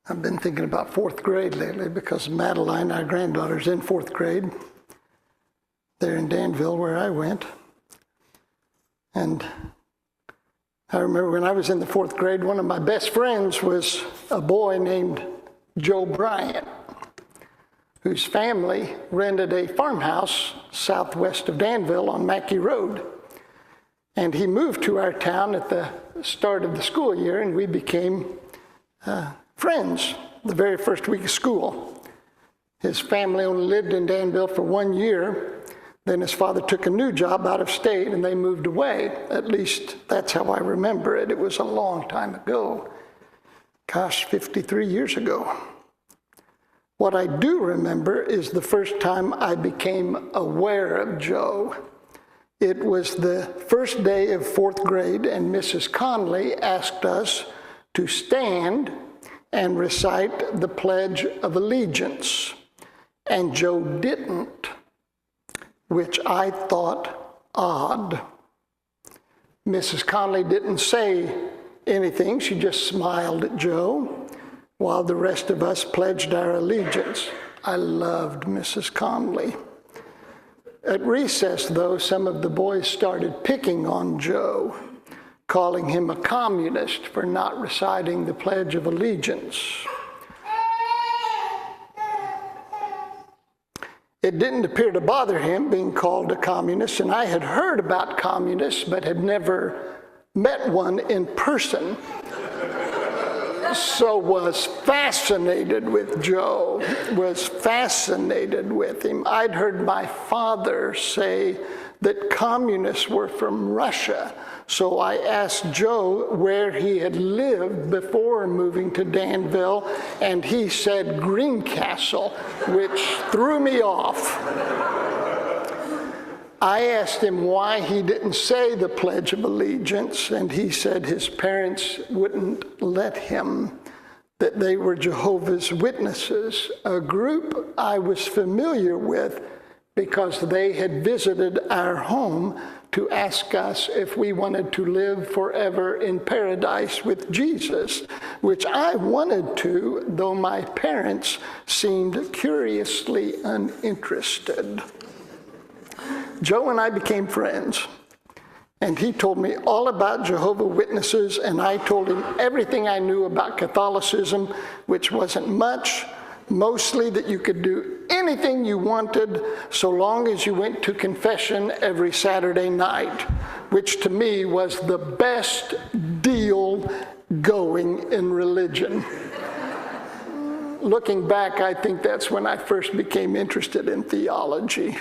I've been thinking about fourth grade lately because Madeline, our granddaughter's in fourth grade. There in Danville where I went. And I remember when I was in the fourth grade, one of my best friends was a boy named Joe Bryant, whose family rented a farmhouse southwest of Danville on Mackey Road. And he moved to our town at the start of the school year, and we became friends the very first week of school. His family only lived in Danville for 1 year. Then his father took a new job out of state, and they moved away. At least that's how I remember it. It was a long time ago. Gosh, 53 years ago. What I do remember is the first time I became aware of Joe. It was the first day of fourth grade, and Mrs. Conley asked us to stand and recite the Pledge of Allegiance. And Joe didn't, which I thought odd. Mrs. Conley didn't say anything. She just smiled at Joe while the rest of us pledged our allegiance. I loved Mrs. Conley. At recess, though, some of the boys started picking on Joe, calling him a communist for not reciting the Pledge of Allegiance. It didn't appear to bother him being called a communist, and I had heard about communists but had never met one in person. So was fascinated with Joe, was fascinated with him. I'd heard my father say that communists were from Russia. So I asked Joe where he had lived before moving to Danville, and he said Greencastle, which threw me off. I asked him why he didn't say the Pledge of Allegiance, and he said his parents wouldn't let him, that they were Jehovah's Witnesses, a group I was familiar with because they had visited our home to ask us if we wanted to live forever in paradise with Jesus, which I wanted to, though my parents seemed curiously uninterested. Joe and I became friends, and he told me all about Jehovah's Witnesses, and I told him everything I knew about Catholicism, which wasn't much, mostly that you could do anything you wanted so long as you went to confession every Saturday night, which to me was the best deal going in religion. Looking back, I think that's when I first became interested in theology.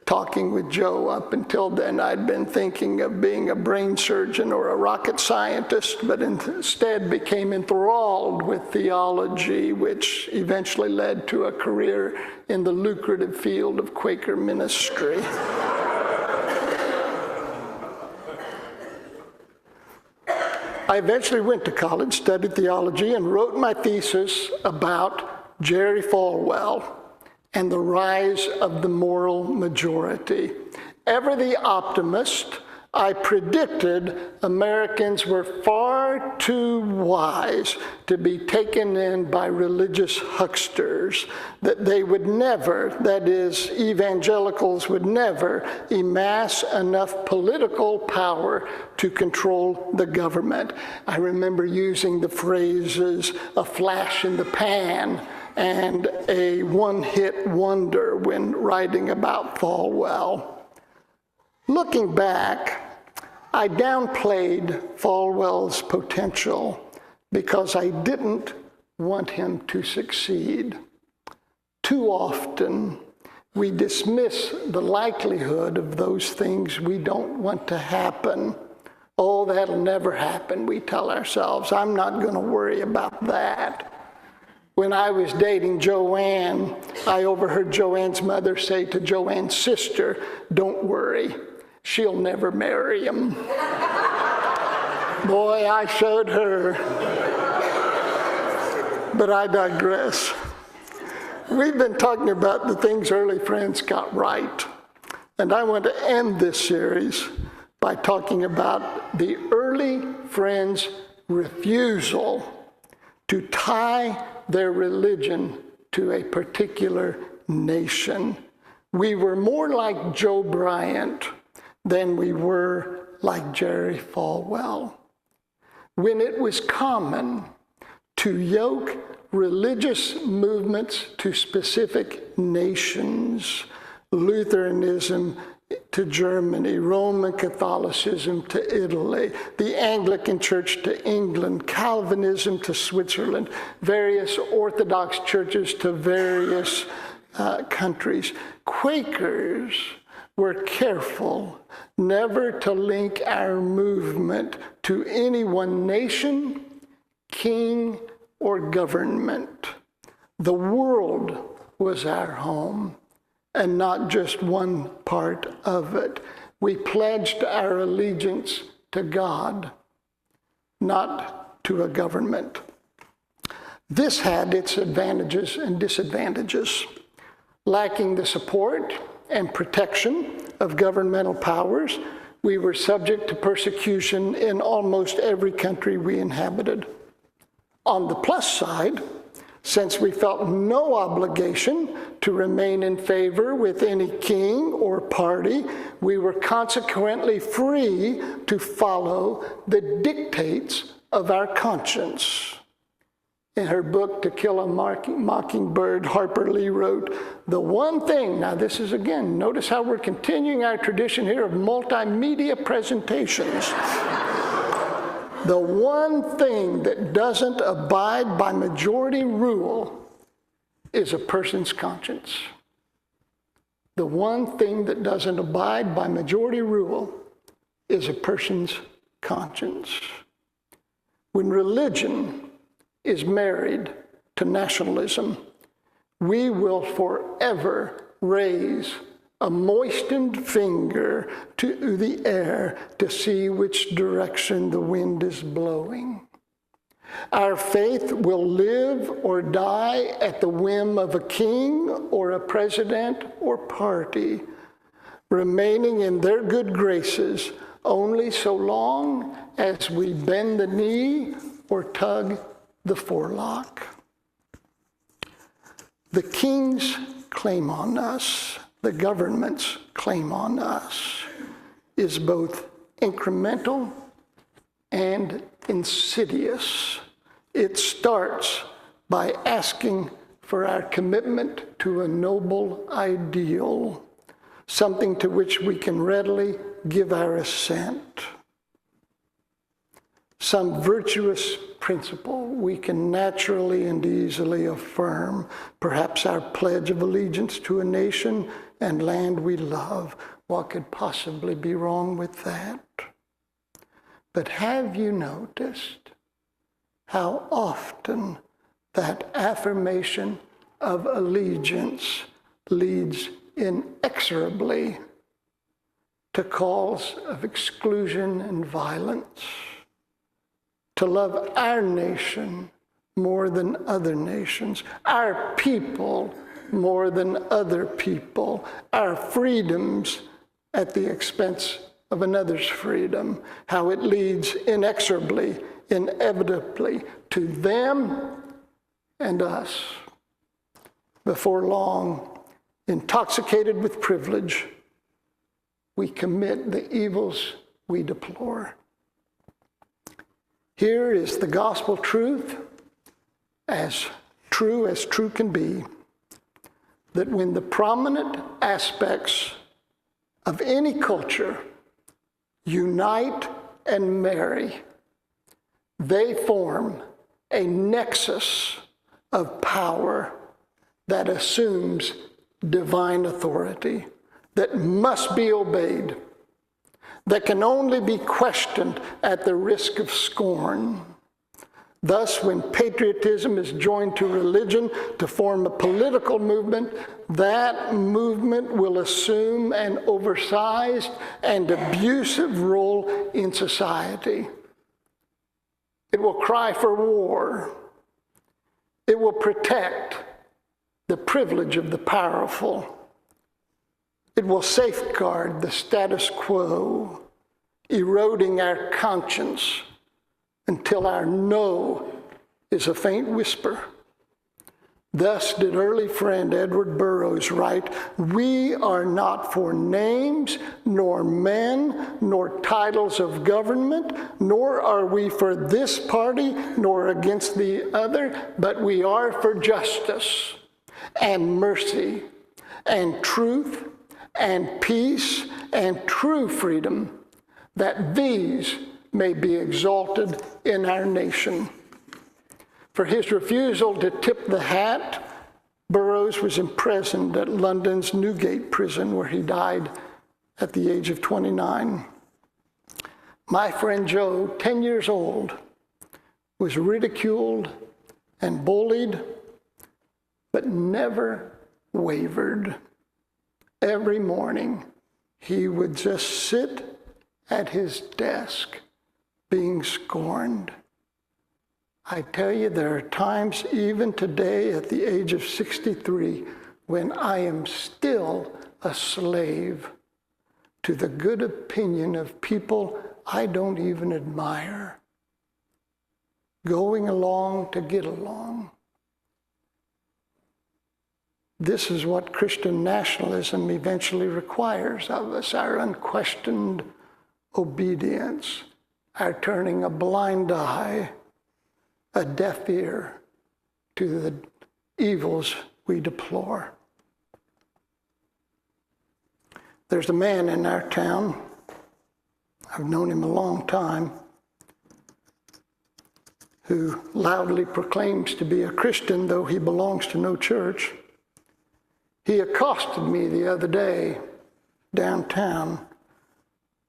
Talking with Joe, up until then, I'd been thinking of being a brain surgeon or a rocket scientist, but instead became enthralled with theology, which eventually led to a career in the lucrative field of Quaker ministry. I eventually went to college, studied theology, and wrote my thesis about Jerry Falwell and the rise of the moral majority. Ever the optimist, I predicted Americans were far too wise to be taken in by religious hucksters, that they would never, that is, evangelicals would never amass enough political power to control the government. I remember using the phrases, a flash in the pan, and a one-hit wonder when writing about Falwell. Looking back, I downplayed Falwell's potential because I didn't want him to succeed. Too often, we dismiss the likelihood of those things we don't want to happen. Oh, that'll never happen, we tell ourselves. I'm not going to worry about that. When I was dating Joanne, I overheard Joanne's mother say to Joanne's sister, "Don't worry, she'll never marry him." Boy, I showed her. But I digress. We've been talking about the things early friends got right. And I want to end this series by talking about the early friends' refusal to tie their religion to a particular nation. We were more like Joe Bryant than we were like Jerry Falwell. When it was common to yoke religious movements to specific nations, Lutheranism to Germany, Roman Catholicism to Italy, the Anglican Church to England, Calvinism to Switzerland, various Orthodox churches to various countries. Quakers were careful never to link our movement to any one nation, king, or government. The world was our home, and not just one part of it. We pledged our allegiance to God, not to a government. This had its advantages and disadvantages. Lacking the support and protection of governmental powers, we were subject to persecution in almost every country we inhabited. On the plus side, since we felt no obligation to remain in favor with any king or party, we were consequently free to follow the dictates of our conscience. In her book, To Kill a Mockingbird, Harper Lee wrote, the one thing, now this is again, notice how we're continuing our tradition here of multimedia presentations. The one thing that doesn't abide by majority rule is a person's conscience. The one thing that doesn't abide by majority rule is a person's conscience. When religion is married to nationalism, we will forever raise a moistened finger to the air to see which direction the wind is blowing. Our faith will live or die at the whim of a king or a president or party, remaining in their good graces only so long as we bend the knee or tug the forelock. The king's claim on us, the government's claim on us, is both incremental and insidious. It starts by asking for our commitment to a noble ideal, something to which we can readily give our assent. Some virtuous principle we can naturally and easily affirm, perhaps our pledge of allegiance to a nation and land we love. What could possibly be wrong with that? But have you noticed how often that affirmation of allegiance leads inexorably to calls of exclusion and violence? To love our nation more than other nations, our people more than other people, our freedoms at the expense of another's freedom, how it leads inexorably, inevitably to them and us. Before long, intoxicated with privilege, we commit the evils we deplore. Here is the gospel truth as true can be, that when the prominent aspects of any culture unite and marry, they form a nexus of power that assumes divine authority, that must be obeyed, that can only be questioned at the risk of scorn. Thus, when patriotism is joined to religion to form a political movement, that movement will assume an oversized and abusive role in society. It will cry for war. It will protect the privilege of the powerful. It will safeguard the status quo, eroding our conscience until our no is a faint whisper Thus did early friend Edward Burroughs write, "We are not for names, nor men, nor titles of government, nor are we for this party, nor against the other, but we are for justice and mercy and truth and peace and true freedom, that these may be exalted in our nation." For his refusal to tip the hat, Burroughs was imprisoned at London's Newgate prison, where he died at the age of 29. My friend Joe, 10 years old, was ridiculed and bullied, but never wavered. Every morning, he would just sit at his desk being scorned. I tell you, there are times, even today at the age of 63, when I am still a slave to the good opinion of people I don't even admire, going along to get along. This is what Christian nationalism eventually requires of us, our unquestioned obedience, our turning a blind eye, a deaf ear to the evils we deplore. There's a man in our town, I've known him a long time, who loudly proclaims to be a Christian, though he belongs to no church. He accosted me the other day downtown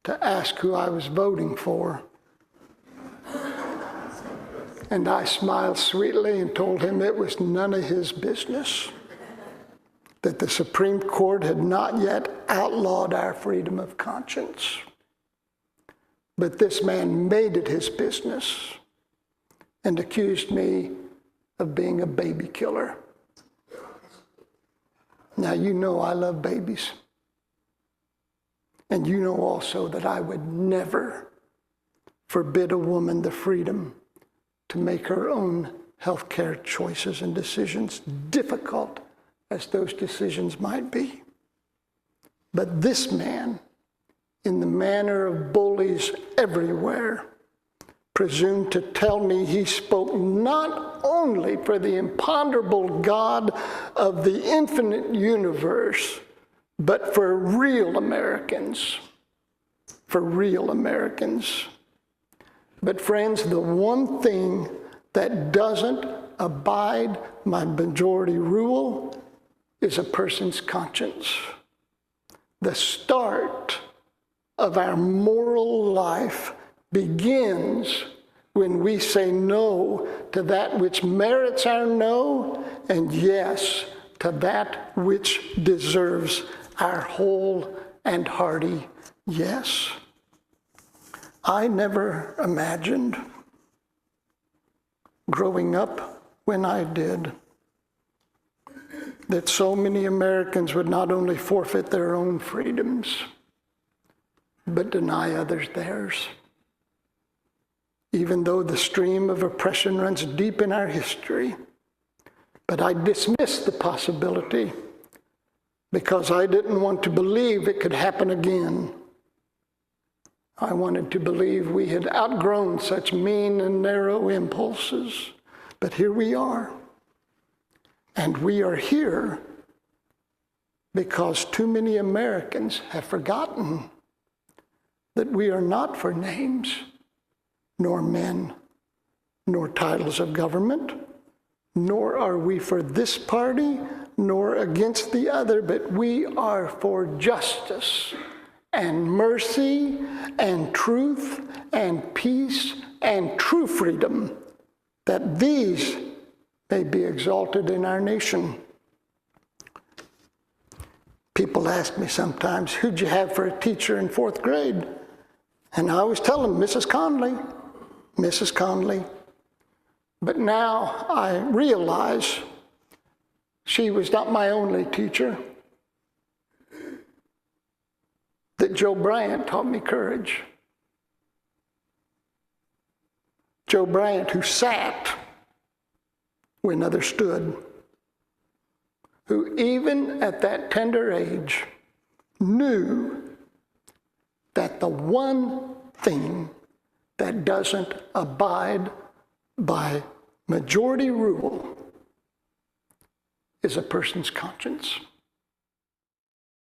to ask who I was voting for. And I smiled sweetly and told him it was none of his business, that the Supreme Court had not yet outlawed our freedom of conscience. But this man made it his business and accused me of being a baby killer. Now, you know I love babies. And you know also that I would never forbid a woman the freedom to make her own health care choices and decisions, difficult as those decisions might be. But this man, in the manner of bullies everywhere, presumed to tell me he spoke not only for the imponderable God of the infinite universe, but for real Americans. For real Americans. But friends, the one thing that doesn't abide by majority rule is a person's conscience. The start of our moral life begins when we say no to that which merits our no, and yes to that which deserves our whole and hearty yes. I never imagined, growing up when I did, that so many Americans would not only forfeit their own freedoms, but deny others theirs. Even though the stream of oppression runs deep in our history, but I dismissed the possibility because I didn't want to believe it could happen again. I wanted to believe we had outgrown such mean and narrow impulses. But here we are. And we are here because too many Americans have forgotten that we are not for names, nor men, nor titles of government, nor are we for this party, nor against the other, but we are for justice and mercy and truth and peace and true freedom, that these may be exalted in our nation. People ask me sometimes, who'd you have for a teacher in 4th grade? And I always tell them, Mrs. Conley, Mrs. Conley. But now I realize she was not my only teacher, that Joe Bryant taught me courage. Joe Bryant, who sat when others stood. who even at that tender age knew that the one thing that doesn't abide by majority rule is a person's conscience.